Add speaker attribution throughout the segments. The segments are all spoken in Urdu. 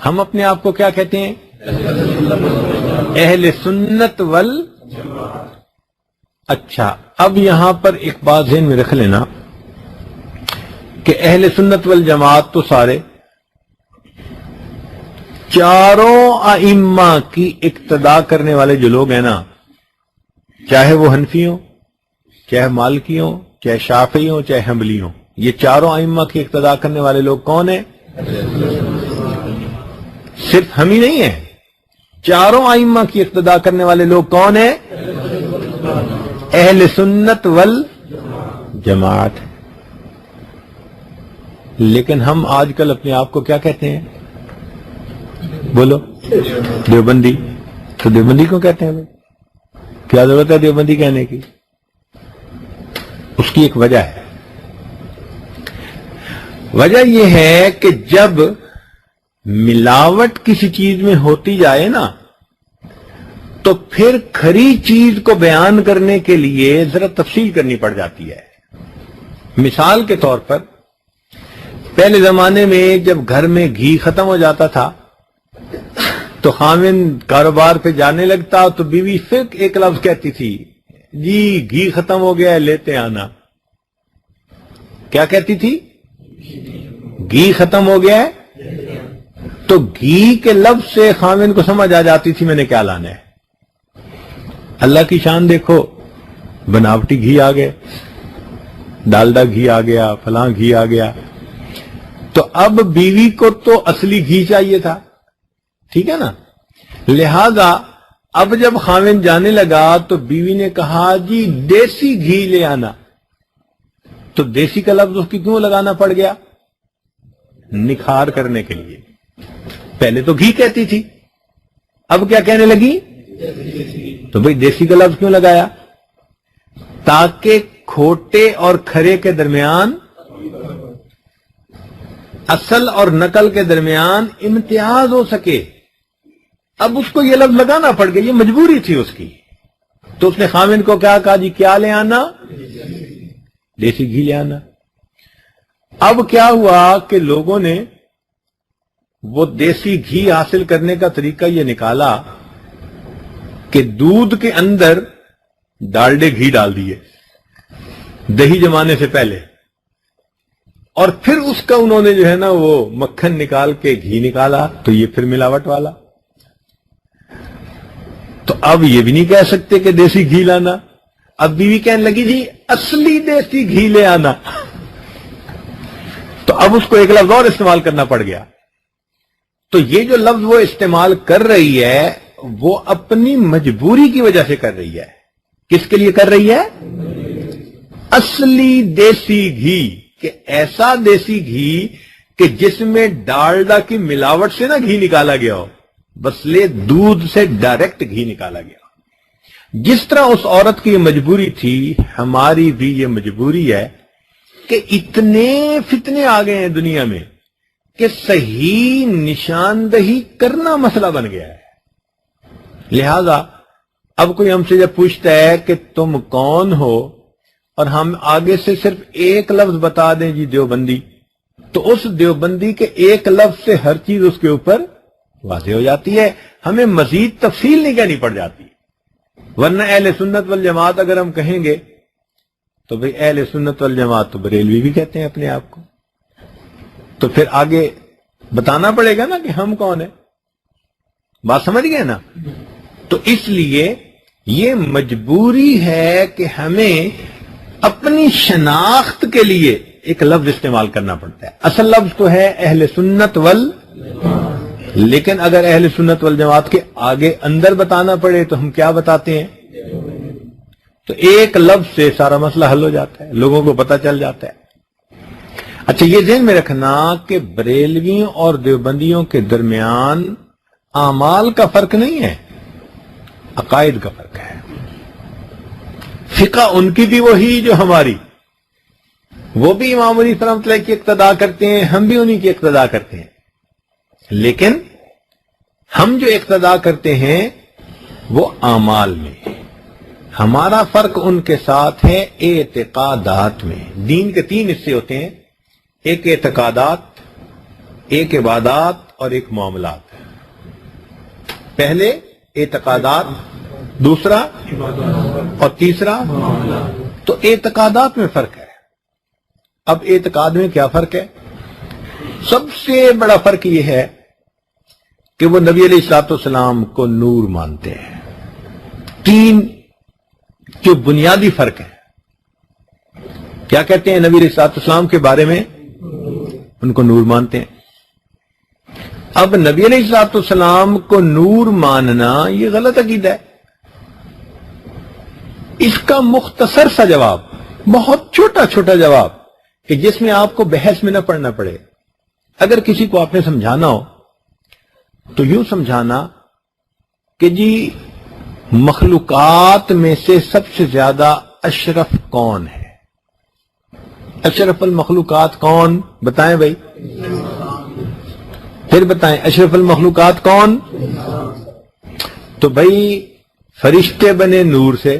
Speaker 1: ہم اپنے آپ کو کیا کہتے ہیں؟ اہل سنت اچھا، اب یہاں پر ایک بات ذہن میں رکھ لینا کہ اہل سنت والجماعت تو سارے چاروں ائمہ کی اقتداء کرنے والے جو لوگ ہیں نا، چاہے وہ حنفی ہوں، چاہے مالکی ہوں، چاہے شافعی ہوں، چاہے حنبلی ہوں، یہ چاروں ائمہ کی اقتداء کرنے والے لوگ کون ہیں؟ صرف ہم ہی نہیں ہیں، چاروں ائمہ کی اقتداء کرنے والے لوگ کون ہیں؟ اہل سنت والجماعت۔ لیکن ہم آج کل اپنے آپ کو کیا کہتے ہیں؟ بولو، دیوبندی۔ تو دیوبندی کو کہتے ہیں؟ کیا ضرورت ہے دیوبندی کہنے کی؟ اس کی ایک وجہ ہے۔ وجہ یہ ہے کہ جب ملاوٹ کسی چیز میں ہوتی جائے نا، تو پھر کھری چیز کو بیان کرنے کے لیے ذرا تفصیل کرنی پڑ جاتی ہے۔ مثال کے طور پر پہلے زمانے میں جب گھر میں گھی ختم ہو جاتا تھا تو خاوند کاروبار پہ جانے لگتا تو بیوی پھر ایک لفظ کہتی تھی، جی گھی ختم ہو گیا ہے لیتے آنا۔ کیا کہتی تھی؟ گھی ختم ہو گیا ہے۔ تو گھی کے لفظ سے خاوند کو سمجھ آ جاتی تھی میں نے کیا لانا ہے۔ اللہ کی شان دیکھو، بناوٹی گھی آ گئے، ڈالڈا گھی آ گیا، فلاں گھی آ گیا۔ تو اب بیوی کو تو اصلی گھی چاہیے تھا، ٹھیک ہے نا؟ لہذا اب جب خاوند جانے لگا تو بیوی نے کہا جی دیسی گھی لے آنا۔ تو دیسی کا لفظ اس کی کیوں لگانا پڑ گیا؟ نکھار کرنے کے لیے۔ پہلے تو گھی کہتی تھی، اب کیا کہنے لگی؟ تو بھئی دیسی کا لفظ کیوں لگایا؟ تاکہ کھوٹے اور کھرے کے درمیان، اصل اور نقل کے درمیان امتیاز ہو سکے۔ اب اس کو یہ لفظ لگانا پڑ گیا، یہ مجبوری تھی اس کی۔ تو اس نے خاوند کو کیا کہا؟ جی کیا لے آنا؟ دیسی گھی لے آنا۔ اب کیا ہوا کہ لوگوں نے وہ دیسی گھی حاصل کرنے کا طریقہ یہ نکالا کہ دودھ کے اندر ڈالڈے گھی ڈال دیے دہی جمانے سے پہلے، اور پھر اس کا انہوں نے جو ہے نا وہ مکھن نکال کے گھی نکالا، تو یہ پھر ملاوٹ والا۔ تو اب یہ بھی نہیں کہہ سکتے کہ دیسی گھی لانا، اب بیوی کہنے لگی جی اصلی دیسی گھی لے آنا۔ تو اب اس کو ایک لفظ اور استعمال کرنا پڑ گیا۔ تو یہ جو لفظ وہ استعمال کر رہی ہے وہ اپنی مجبوری کی وجہ سے کر رہی ہے۔ کس کے لیے کر رہی ہے؟ اصلی دیسی گھی، کہ ایسا دیسی گھی کہ جس میں ڈالڈا کی ملاوٹ سے نہ گھی نکالا گیا ہو، بسلے دودھ سے ڈائریکٹ گھی نکالا گیا۔ جس طرح اس عورت کی مجبوری تھی، ہماری بھی یہ مجبوری ہے کہ اتنے فتنے آ گئے ہیں دنیا میں کہ صحیح نشاندہی کرنا مسئلہ بن گیا ہے۔ لہذا اب کوئی ہم سے جب پوچھتا ہے کہ تم کون ہو، اور ہم آگے سے صرف ایک لفظ بتا دیں جی دیوبندی، تو اس دیوبندی کے ایک لفظ سے ہر چیز اس کے اوپر واضح ہو جاتی ہے، ہمیں مزید تفصیل نہیں کہنی پڑ جاتی۔ ورنہ اہل سنت والجماعت اگر ہم کہیں گے تو بھئی اہل سنت والجماعت تو بریلوی بھی کہتے ہیں اپنے آپ کو، تو پھر آگے بتانا پڑے گا نا کہ ہم کون ہیں۔ بات سمجھ گئے نا؟ تو اس لیے یہ مجبوری ہے کہ ہمیں اپنی شناخت کے لیے ایک لفظ استعمال کرنا پڑتا ہے۔ اصل لفظ تو ہے اہل سنت لیکن اگر اہل سنت والجماعت کے آگے اندر بتانا پڑے تو ہم کیا بتاتے ہیں؟ تو ایک لفظ سے سارا مسئلہ حل ہو جاتا ہے، لوگوں کو پتہ چل جاتا ہے۔ اچھا یہ ذہن میں رکھنا کہ بریلویوں اور دیوبندیوں کے درمیان اعمال کا فرق نہیں ہے، عقائد کا فرق ہے۔ فقہ ان کی بھی وہی جو ہماری، وہ بھی امام ابو حنیفہ رحمۃ اللہ کی اقتداء کرتے ہیں، ہم بھی انہی کی اقتداء کرتے ہیں، لیکن ہم جو اقتداء کرتے ہیں وہ اعمال میں، ہمارا فرق ان کے ساتھ ہے اعتقادات میں۔ دین کے تین حصے ہوتے ہیں، ایک اعتقادات، ایک عبادات اور ایک معاملات. پہلے اعتقادات، دوسرا اور تیسرا. تو اعتقادات میں فرق ہے. اب اعتقاد میں کیا فرق ہے؟ سب سے بڑا فرق یہ ہے کہ وہ نبی علیہ الصلوۃ والسلام کو نور مانتے ہیں. تین جو بنیادی فرق ہے. کیا کہتے ہیں نبی علیہ الصلوۃ والسلام کے بارے میں؟ ان کو نور مانتے ہیں. اب نبی علیہ الصلوۃ والسلام کو نور ماننا یہ غلط عقیدہ ہے. اس کا مختصر سا جواب، بہت چھوٹا چھوٹا جواب کہ جس میں آپ کو بحث میں نہ پڑنا پڑے. اگر کسی کو آپ نے سمجھانا ہو تو یوں سمجھانا کہ جی مخلوقات میں سے سب سے زیادہ اشرف کون ہے؟ اشرف المخلوقات کون؟ بتائیں بھائی، پھر بتائیں اشرف المخلوقات کون؟ تو بھائی فرشتے بنے نور سے،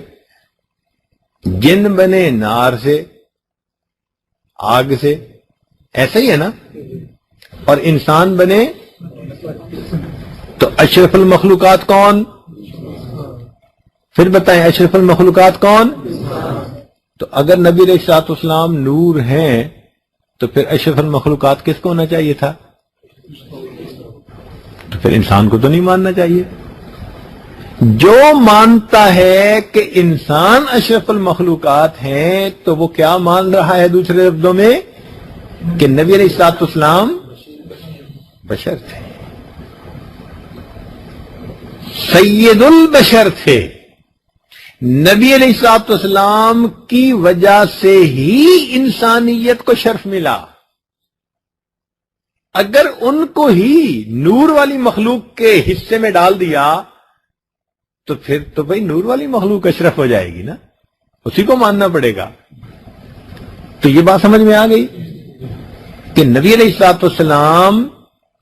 Speaker 1: جن بنے نار سے، آگ سے، ایسا ہی ہے نا؟ اور انسان بنے تو اشرف المخلوقات کون؟ پھر بتائیں اشرف المخلوقات کون؟ تو اگر نبی علیہ الصلوۃ والسلام نور ہیں تو پھر اشرف المخلوقات کس کو ہونا چاہیے تھا؟ تو پھر انسان کو تو نہیں ماننا چاہیے. جو مانتا ہے کہ انسان اشرف المخلوقات ہیں تو وہ کیا مان رہا ہے؟ دوسرے لفظوں میں کہ نبی علیہ الصلوۃ والسلام بشر تھے، سید البشر تھے. نبی علیہ الصلوۃ والسلام کی وجہ سے ہی انسانیت کو شرف ملا. اگر ان کو ہی نور والی مخلوق کے حصے میں ڈال دیا تو پھر تو بھائی نور والی مخلوق اشرف ہو جائے گی نا، اسی کو ماننا پڑے گا. تو یہ بات سمجھ میں آ گئی کہ نبی علیہ الصلوۃ والسلام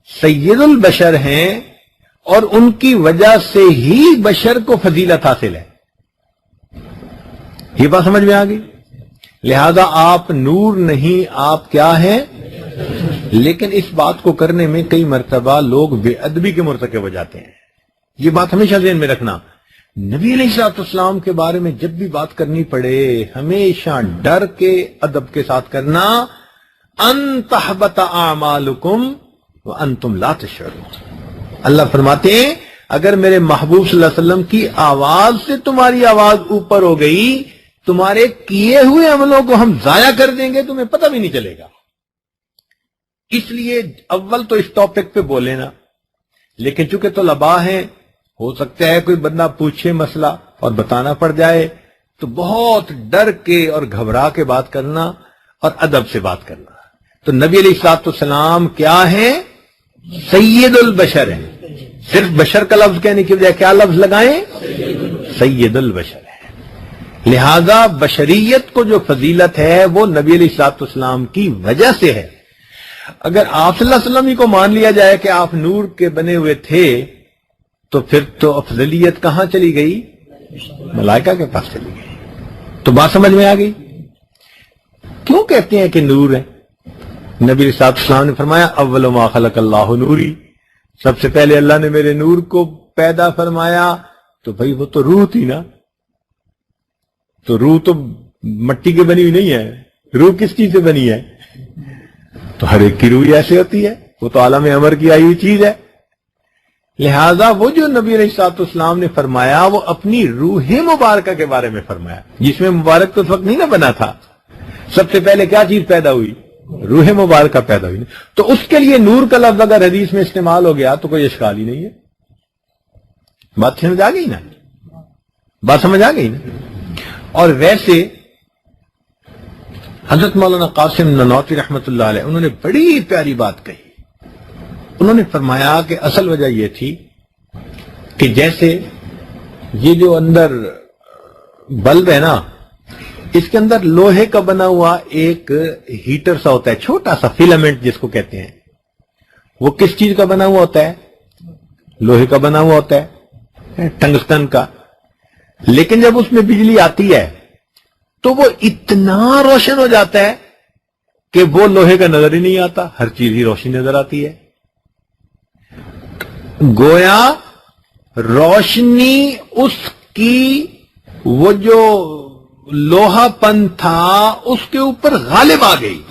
Speaker 1: سید البشر ہیں اور ان کی وجہ سے ہی بشر کو فضیلت حاصل ہے. یہ بات سمجھ میں آ گئی. لہذا آپ نور نہیں، آپ کیا ہیں؟ لیکن اس بات کو کرنے میں کئی مرتبہ لوگ بے ادبی کے مرتکب ہو جاتے ہیں. یہ بات ہمیشہ ذہن میں رکھنا. نبی علیہ الصلوۃ والسلام کے بارے میں جب بھی بات کرنی پڑے ہمیشہ ڈر کے ادب کے ساتھ کرنا. ان تحبط اعمالکم وانتم لا تشعرون. اللہ فرماتے ہیں اگر میرے محبوب صلی اللہ علیہ وسلم کی آواز سے تمہاری آواز اوپر ہو گئی، تمہارے کیے ہوئے عملوں کو ہم ضائع کر دیں گے، تمہیں پتہ بھی نہیں چلے گا. اس لیے اول تو اس ٹاپک پہ بولے نا، لیکن چونکہ طلباء ہیں ہو سکتا ہے کوئی بندہ پوچھے مسئلہ اور بتانا پڑ جائے، تو بہت ڈر کے اور گھبرا کے بات کرنا اور ادب سے بات کرنا. تو نبی علیہ الصلوۃ والسلام کیا ہیں؟ سید البشر ہیں. صرف بشر کا لفظ کہنے کی بجائے کیا لفظ لگائیں؟ سید البشر ہے. لہذا بشریت کو جو فضیلت ہے وہ نبی علیہ الصلوۃ والسلام کی وجہ سے ہے. اگر آپ صلی اللہ علیہ وسلم ہی کو مان لیا جائے کہ آپ نور کے بنے ہوئے تھے تو پھر تو افضلیت کہاں چلی گئی؟ ملائکہ کے پاس چلی گئی. تو بات سمجھ میں آ گئی. کیوں کہتے ہیں کہ نور ہے؟ نبی علیہ الصلوۃ والسلام نے فرمایا اول ما خلق اللہ نوری، سب سے پہلے اللہ نے میرے نور کو پیدا فرمایا. تو بھائی وہ تو روح تھی نا. تو روح تو مٹی کی بنی ہوئی نہیں ہے. روح کس چیز سے بنی ہے؟ تو ہر ایک کی روح ایسے ہوتی ہے، وہ تو عالم امر کی آئی ہوئی چیز ہے. لہذا وہ جو نبی علیہ الصلوۃ والسلام نے فرمایا وہ اپنی روح مبارکہ کے بارے میں فرمایا، جس میں مبارک تو اس وقت نہیں نہ بنا تھا. سب سے پہلے کیا چیز پیدا ہوئی؟ روح مبارکہ پیدا ہوئی. تو اس کے لیے نور کا لفظ اگر حدیث میں استعمال ہو گیا تو کوئی اشکال ہی نہیں ہے. بات سمجھ آ گئی نا؟ بات سمجھ آ گئی نا؟ اور ویسے حضرت مولانا قاسم نانوتوی رحمۃ اللہ علیہ انہوں نے بڑی پیاری بات کہی. انہوں نے فرمایا کہ اصل وجہ یہ تھی کہ جیسے یہ جو اندر بلب ہے نا، اس کے اندر لوہے کا بنا ہوا ایک ہیٹر سا ہوتا ہے، چھوٹا سا فیلامنٹ جس کو کہتے ہیں. وہ کس چیز کا بنا ہوا ہوتا ہے؟ لوہے کا بنا ہوا ہوتا ہے، ٹنگسٹن کا. لیکن جب اس میں بجلی آتی ہے تو وہ اتنا روشن ہو جاتا ہے کہ وہ لوہے کا نظر ہی نہیں آتا، ہر چیز ہی روشنی نظر آتی ہے. گویا روشنی اس کی وہ جو لوہا پن تھا اس کے اوپر غالب آ گئی.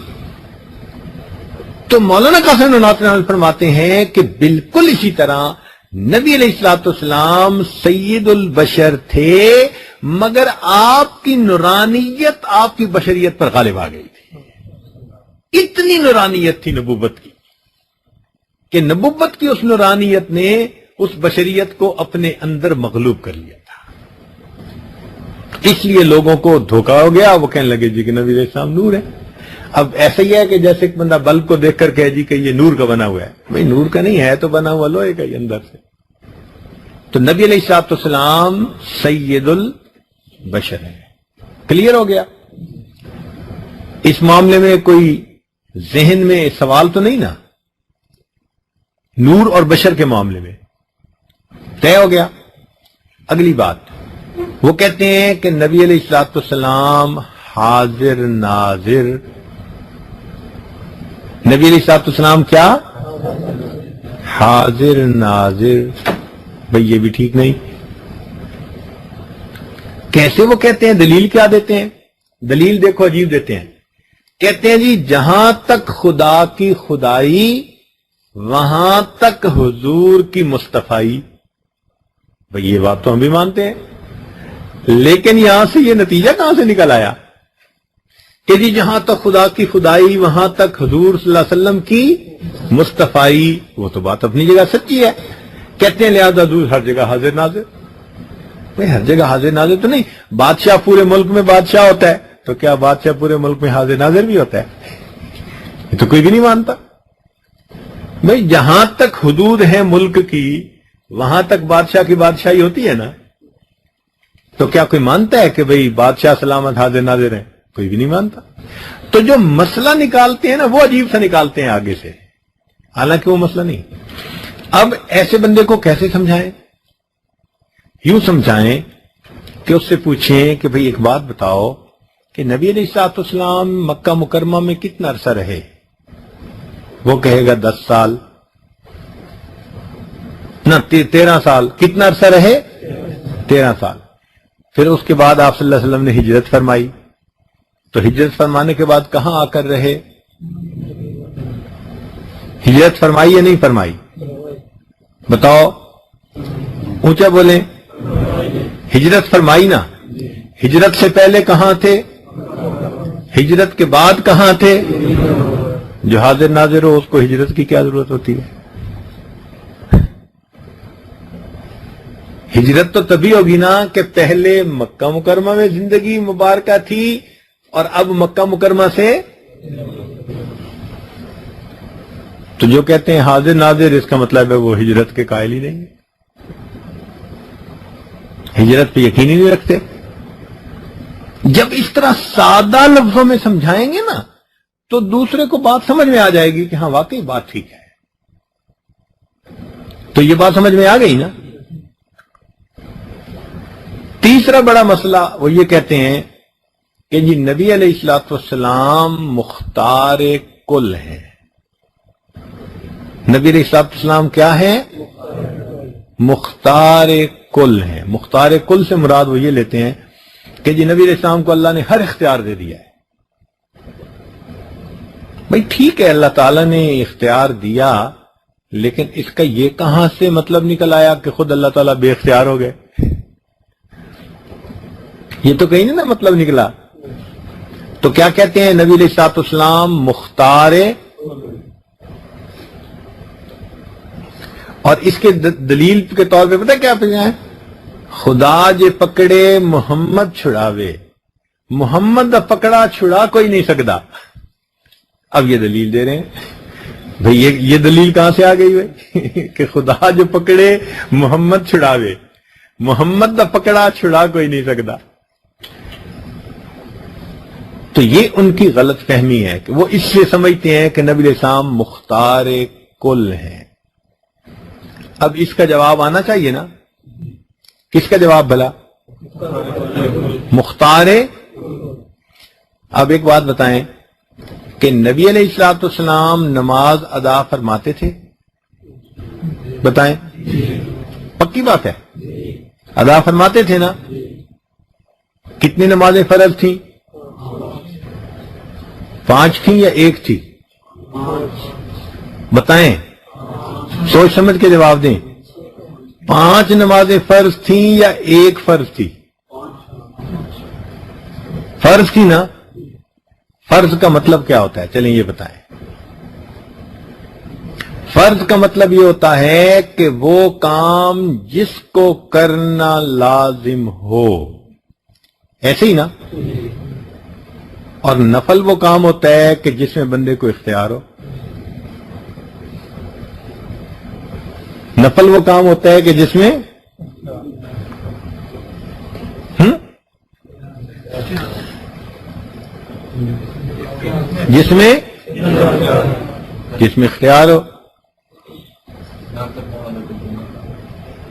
Speaker 1: تو مولانا قاسم نانوتوی رحمۃ اللہ فرماتے ہیں کہ بالکل اسی طرح نبی علیہ الصلوۃ والسلام سید البشر تھے، مگر آپ کی نورانیت آپ کی بشریت پر غالب آ گئی تھی. اتنی نورانیت تھی نبوت کی کہ نبوت کی اس نورانیت نے اس بشریت کو اپنے اندر مغلوب کر لیا تھا. اس لیے لوگوں کو دھوکا ہو گیا، وہ کہنے لگے جی کہ نبی علیہ السلام نور ہے. اب ایسا ہی ہے کہ جیسے ایک بندہ بلب کو دیکھ کر کہے جی کہ یہ نور کا بنا ہوا ہے. بھئی نور کا نہیں ہے تو بنا ہوا لوہے کا ہی اندر سے. تو نبی علیہ الصلوۃ والسلام سید البشر ہے. کلیئر ہو گیا؟ اس معاملے میں کوئی ذہن میں سوال تو نہیں نا؟ نور اور بشر کے معاملے میں طے ہو گیا. اگلی بات وہ کہتے ہیں کہ نبی علیہ الصلوۃ والسلام حاضر ناظر. نبی علیہ الصلوۃ والسلام کیا؟ حاضر ناظر. بھئی یہ بھی ٹھیک نہیں. کیسے وہ کہتے ہیں؟ دلیل کیا دیتے ہیں؟ دلیل دیکھو عجیب دیتے ہیں. کہتے ہیں جی جہاں تک خدا کی خدائی وہاں تک حضور کی مصطفائی. بھئی یہ بات تو ہم بھی مانتے ہیں، لیکن یہاں سے یہ نتیجہ کہاں سے نکل آیا کہ جی جہاں تک خدا کی خدائی وہاں تک حضور صلی اللہ علیہ وسلم کی مصطفائی؟ وہ تو بات اپنی جگہ سچی ہے. کہتے ہیں لہذا حضور ہر جگہ حاضر ناظر. بھئی ہر جگہ حاضر ناظر تو نہیں. بادشاہ پورے ملک میں بادشاہ ہوتا ہے، تو کیا بادشاہ پورے ملک میں حاضر ناظر بھی ہوتا ہے؟ یہ تو کوئی بھی نہیں مانتا. بھئی جہاں تک حدود ہیں ملک کی وہاں تک بادشاہ کی بادشاہی ہوتی ہے نا. تو کیا کوئی مانتا ہے کہ بھئی بادشاہ سلامت حاضر ناظر ہیں؟ کوئی بھی نہیں مانتا. تو جو مسئلہ نکالتے ہیں نا وہ عجیب سا نکالتے ہیں آگے سے، حالانکہ وہ مسئلہ نہیں. اب ایسے بندے کو کیسے سمجھائیں؟ یوں سمجھائیں کہ اس سے پوچھیں کہ بھئی ایک بات بتاؤ کہ نبی علیہ الصلوۃ والسلام مکہ مکرمہ میں کتنا عرصہ رہے؟ وہ کہے گا 10 سال، نہ 13 سال. کتنا عرصہ رہے؟ 13 سال. پھر اس کے بعد آپ صلی اللہ علیہ وسلم نے ہجرت فرمائی. تو ہجرت فرمانے کے بعد کہاں آ کر رہے؟ ہجرت فرمائی یا نہیں فرمائی؟ بتاؤ، اونچا بولیں. ہجرت فرمائی نا. ہجرت سے پہلے کہاں تھے؟ ہجرت کے بعد کہاں تھے؟ جو حاضر ناظر ہو اس کو ہجرت کی کیا ضرورت ہوتی ہے؟ ہجرت تو تبھی ہوگی نا کہ پہلے مکہ مکرمہ میں زندگی مبارکہ تھی اور اب مکہ مکرمہ سے. تو جو کہتے ہیں حاضر ناظر اس کا مطلب ہے وہ ہجرت کے قائل ہی نہیں، ہجرت پہ یقین ہی نہیں رکھتے. جب اس طرح سادہ لفظوں میں سمجھائیں گے نا تو دوسرے کو بات سمجھ میں آ جائے گی کہ ہاں واقعی بات ٹھیک ہے. تو یہ بات سمجھ میں آ گئی نا. تیسرا بڑا مسئلہ وہ یہ کہتے ہیں کہ جی نبی علیہ الصلوۃ والسلام مختار کل ہیں. نبی علیہ الصلوۃ والسلام کیا ہے؟ مختار کل ہیں. مختار کل سے مراد وہ یہ لیتے ہیں کہ جی نبی علیہ السلام کو اللہ نے ہر اختیار دے دیا ہے. بھئی ٹھیک ہے اللہ تعالیٰ نے اختیار دیا، لیکن اس کا یہ کہاں سے مطلب نکل آیا کہ خود اللہ تعالیٰ بے اختیار ہو گئے؟ یہ تو کہیں نہیں نا مطلب نکلا. تو کیا کہتے ہیں؟ نبی علیہ الصلوۃ والسلام مختار. اور اس کے دلیل کے طور پہ پتہ کیا پہ ہے؟ خدا جے پکڑے محمد چھڑاوے، محمد دا پکڑا چھڑا کوئی نہیں سکتا. اب یہ دلیل دے رہے ہیں. بھئی یہ دلیل کہاں سے آ گئی بھائی کہ خدا جو پکڑے محمد چھڑاوے، محمد دا پکڑا چھڑا کوئی نہیں سکتا. تو یہ ان کی غلط فہمی ہے کہ وہ اس سے سمجھتے ہیں کہ نبی علیہ السلام مختار کل ہیں. اب اس کا جواب آنا چاہیے نا. کس کا جواب بھلا؟ مختار. اب ایک بات بتائیں کہ نبی علیہ الصلوۃ والسلام نماز ادا فرماتے تھے؟ بتائیں، پکی بات ہے، ادا فرماتے تھے نا؟ کتنی نمازیں فرض تھیں؟ 5 تھیں یا 1 تھی؟ بتائیں، سوچ سمجھ کے جواب دیں۔ 5 نمازیں فرض تھیں یا 1 فرض تھی؟ فرض تھی نا؟ فرض کا مطلب کیا ہوتا ہے؟ چلیں یہ بتائیں۔ فرض کا مطلب یہ ہوتا ہے کہ وہ کام جس کو کرنا لازم ہو، ایسے ہی نا؟ اور نفل وہ کام ہوتا ہے کہ جس میں بندے کو اختیار ہو۔ نفل وہ کام ہوتا ہے کہ جس میں اختیار ہو۔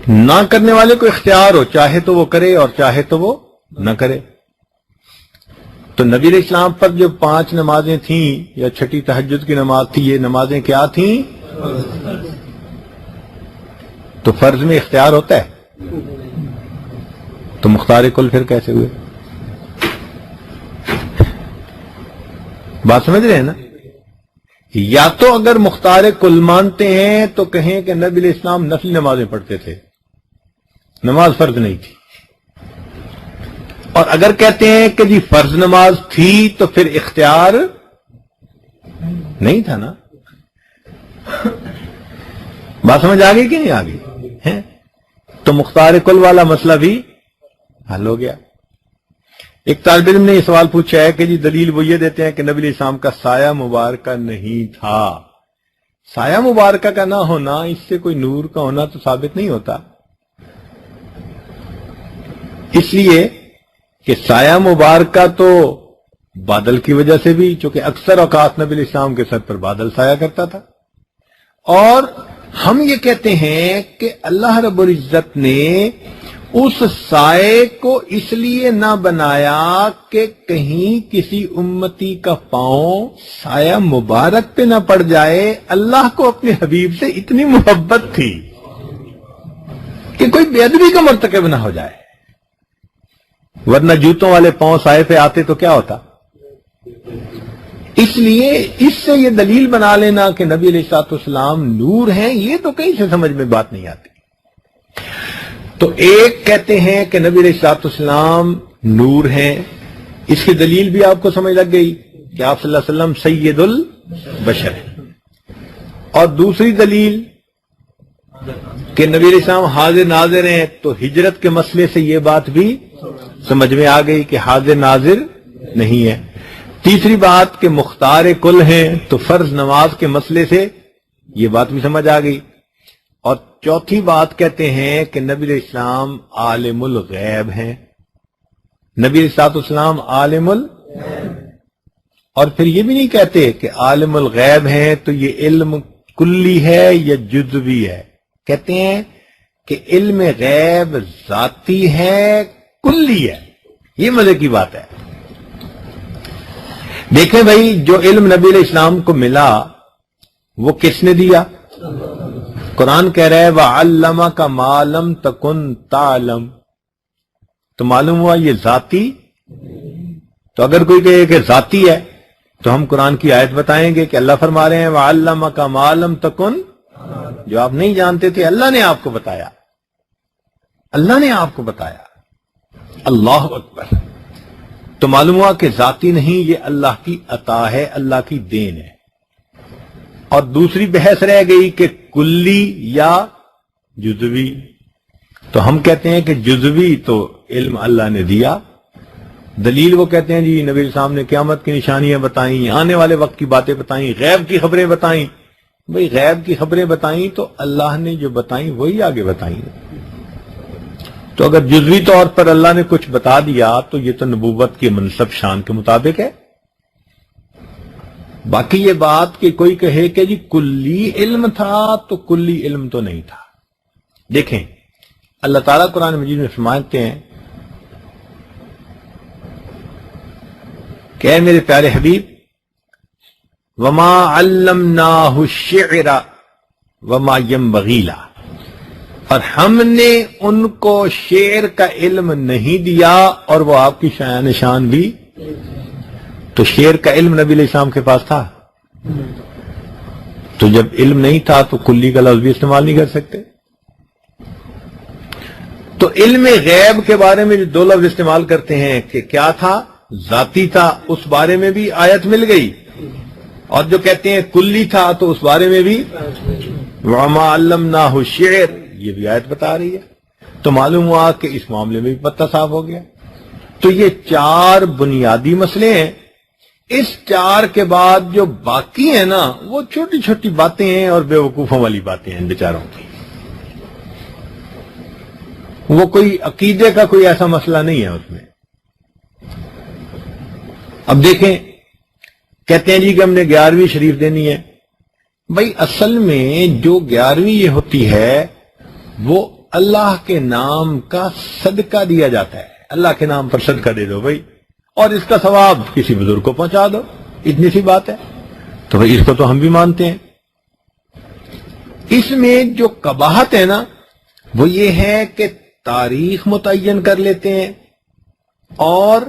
Speaker 1: نہ کرنے والے کو اختیار ہو، چاہے تو وہ کرے اور چاہے تو وہ نہ کرے۔ تو نبی علیہ السلام پر جو 5 نمازیں تھیں یا چھٹی تہجد کی نماز تھی، یہ نمازیں کیا تھیں؟ تو فرض میں اختیار ہوتا ہے، تو مختار کل پھر کیسے ہوئے؟ بات سمجھ رہے ہیں نا؟ یا تو اگر مختار کل مانتے ہیں تو کہیں کہ نبی علیہ السلام نفلی نمازیں پڑھتے تھے، نماز فرض نہیں تھی۔ اور اگر کہتے ہیں کہ جی فرض نماز تھی تو پھر اختیار نہیں تھا نا؟ بات سمجھ آ گئی کہ نہیں آ گئی؟ تو مختار کل والا مسئلہ بھی حل ہو گیا۔ ایک طالب علم نے یہ سوال پوچھا ہے کہ جی دلیل وہ یہ دیتے ہیں کہ نبی علیہ السلام کا سایہ مبارکہ نہیں تھا۔ سایہ مبارکہ کا نہ ہونا، اس سے کوئی نور کا ہونا تو ثابت نہیں ہوتا، اس لیے کہ سایہ مبارکہ تو بادل کی وجہ سے بھی، چونکہ اکثر اوقات نبی علیہ السلام کے سر پر بادل سایہ کرتا تھا۔ اور ہم یہ کہتے ہیں کہ اللہ رب العزت نے اس سائے کو اس لیے نہ بنایا کہ کہیں کسی امتی کا پاؤں سایہ مبارک پہ نہ پڑ جائے۔ اللہ کو اپنے حبیب سے اتنی محبت تھی کہ کوئی بے ادبی کا مرتکب نہ ہو جائے، ورنہ جوتوں والے پاؤں سائے پہ آتے تو کیا ہوتا؟ اس لیے اس سے یہ دلیل بنا لینا کہ نبی علیہ الصلوۃ والسلام نور ہیں، یہ تو کہیں سے سمجھ میں بات نہیں آتی۔ تو ایک کہتے ہیں کہ نبی علیہ الصلوۃ والسلام نور ہیں، اس کی دلیل بھی آپ کو سمجھ لگ گئی کہ آپ صلی اللہ علیہ وسلم سید البشر ہیں۔ اور دوسری دلیل کہ نبی علیہ السلام حاضر ناظر ہیں، تو ہجرت کے مسئلے سے یہ بات بھی سمجھ میں آ گئی کہ حاضر ناظر نہیں ہے۔ تیسری بات کہ مختار کل ہیں، تو فرض نماز کے مسئلے سے یہ بات بھی سمجھ آ گئی۔ اور چوتھی بات کہتے ہیں کہ نبی علیہ السلام عالم الغیب ہیں، نبی علیہ السلام عالم اور پھر یہ بھی نہیں کہتے کہ عالم الغیب ہیں تو یہ علم کلی ہے یا جزوی ہے، کہتے ہیں کہ علم غیب ذاتی ہے، کلی ہے۔ یہ مزے کی بات ہے۔ دیکھیں بھائی، جو علم نبی علیہ السلام کو ملا وہ کس نے دیا؟ قرآن کہہ رہا ہے وَعَلَّمَكَ مَا لَمْ تَكُنْ تَعْلَمْ، تو معلوم ہوا یہ ذاتی۔ تو اگر کوئی کہے کہ ذاتی ہے تو ہم قرآن کی آیت بتائیں گے کہ اللہ فرما رہے ہیں وَعَلَّمَكَ مَا لَمْ تَكُنْ، جو آپ نہیں جانتے تھے اللہ نے آپ کو بتایا، اللہ نے آپ کو بتایا۔ اللہ اکبر۔ تو معلوم ہوا کہ ذاتی نہیں، یہ اللہ کی عطا ہے، اللہ کی دین ہے۔ اور دوسری بحث رہ گئی کہ کلی یا جزوی، تو ہم کہتے ہیں کہ جزوی تو علم اللہ نے دیا۔ دلیل وہ کہتے ہیں جی نبی السلام نے قیامت کی نشانیاں بتائیں، آنے والے وقت کی باتیں بتائیں، غیب کی خبریں بتائیں۔ بھئی غیب کی خبریں بتائیں تو اللہ نے جو بتائیں وہی آگے بتائیں۔ تو اگر جزوی طور پر اللہ نے کچھ بتا دیا تو یہ تو نبوت کی منصب شان کے مطابق ہے۔ باقی یہ بات کہ کوئی کہے کہ جی کلی علم تھا، تو کلی علم تو نہیں تھا۔ دیکھیں اللہ تعالیٰ قرآن مجید میں فرماتے ہیں کہ اے میرے پیارے حبیب، وما علمناہ الشعر وما ينبغي له، اور ہم نے ان کو شعر کا علم نہیں دیا اور وہ آپ کی شان شان بھی. تو شعر کا علم نبی علیہ السلام کے پاس تھا؟ تو جب علم نہیں تھا تو کلی کا لفظ بھی استعمال نہیں کر سکتے. تو علم غیب کے بارے میں جو دو لفظ استعمال کرتے ہیں کہ کیا تھا، ذاتی تھا، اس بارے میں بھی آیت مل گئی، اور جو کہتے ہیں کلی تھا تو اس بارے میں بھی وما علمناہ الشعر، یہ بھی آیت بتا رہی ہے. تو معلوم ہوا کہ اس معاملے میں بھی پتہ صاف ہو گیا. تو یہ چار بنیادی مسئلے ہیں. اس چار کے بعد جو باقی ہیں نا وہ چھوٹی چھوٹی باتیں ہیں اور بے وقوفوں والی باتیں ہیں بیچاروں کی. وہ کوئی عقیدے کا کوئی ایسا مسئلہ نہیں ہے اس میں. اب دیکھیں، کہتے ہیں جی کہ ہم نے 11ویں شریف دینی ہے. بھائی اصل میں جو 11ویں یہ ہوتی ہے وہ اللہ کے نام کا صدقہ دیا جاتا ہے. اللہ کے نام پر صدقہ دے دو بھائی، اور اس کا ثواب کسی بزرگ کو پہنچا دو، اتنی سی بات ہے. تو بھائی اس کو تو ہم بھی مانتے ہیں. اس میں جو قباحت ہے نا وہ یہ ہے کہ تاریخ متعین کر لیتے ہیں اور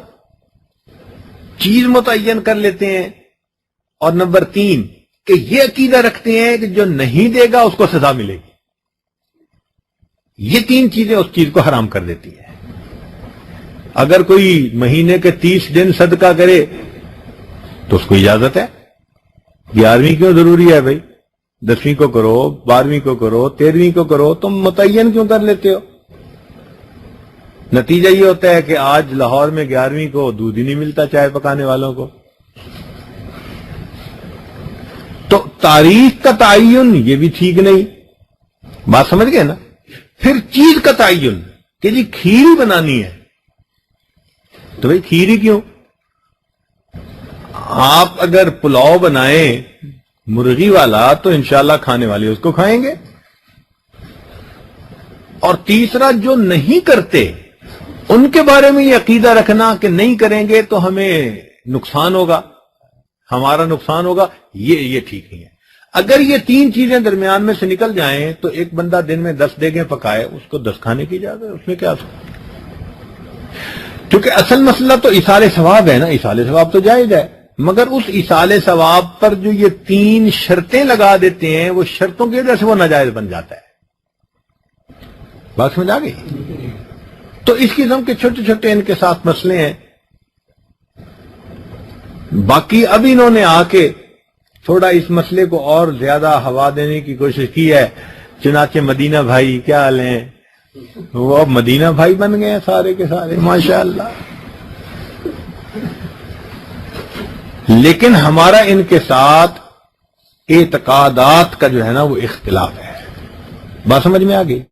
Speaker 1: چیز متعین کر لیتے ہیں، اور نمبر 3 کہ یہ عقیدہ رکھتے ہیں کہ جو نہیں دے گا اس کو سزا ملے گی. یہ 3 چیزیں اس چیز کو حرام کر دیتی ہیں. اگر کوئی مہینے کے 30 دن صدقہ کرے تو اس کو اجازت ہے. 11ویں کیوں ضروری ہے بھائی؟ 10ویں کو کرو، 12ویں کو کرو، 13ویں کو کرو، تم متعین کیوں کر لیتے ہو؟ نتیجہ یہ ہوتا ہے کہ آج لاہور میں 11ویں کو دودھ ہی نہیں ملتا چائے پکانے والوں کو. تو تاریخ کا تعین یہ بھی ٹھیک نہیں. بات سمجھ گئے نا؟ پھر چیز کا تعین کہ جی کھیر ہی بنانی ہے، تو بھائی کھیر ہی کیوں؟ آپ اگر پلاؤ بنائیں مرغی والا تو انشاءاللہ کھانے والے اس کو کھائیں گے. اور تیسرا جو نہیں کرتے ان کے بارے میں یہ عقیدہ رکھنا کہ نہیں کریں گے تو ہمیں نقصان ہوگا، ہمارا نقصان ہوگا، یہ ٹھیک نہیں ہے. اگر یہ 3 چیزیں درمیان میں سے نکل جائیں تو ایک بندہ دن میں 10 دیگیں پکائے، اس کو 10 کھانے کی اجازت ہے، اس میں کیا سکتا؟ کیونکہ اصل مسئلہ تو ایصال ثواب ہے نا. ایصال ثواب تو جائز ہے، مگر اس ایصال ثواب پر جو یہ 3 شرطیں لگا دیتے ہیں وہ شرطوں کی وجہ سے وہ ناجائز بن جاتا ہے. بات سمجھ آ گئی؟ تو اس قسم کے چھوٹے چھوٹے ان کے ساتھ مسئلے ہیں. باقی اب انہوں نے آ کے تھوڑا اس مسئلے کو اور زیادہ ہوا دینے کی کوشش کی ہے. چنانچہ مدینہ بھائی کیا حال ہیں، وہ اب مدینہ بھائی بن گئے ہیں سارے کے سارے، ماشاءاللہ. لیکن ہمارا ان کے ساتھ اعتقادات کا جو ہے نا وہ اختلاف ہے. بات سمجھ میں آ گئی؟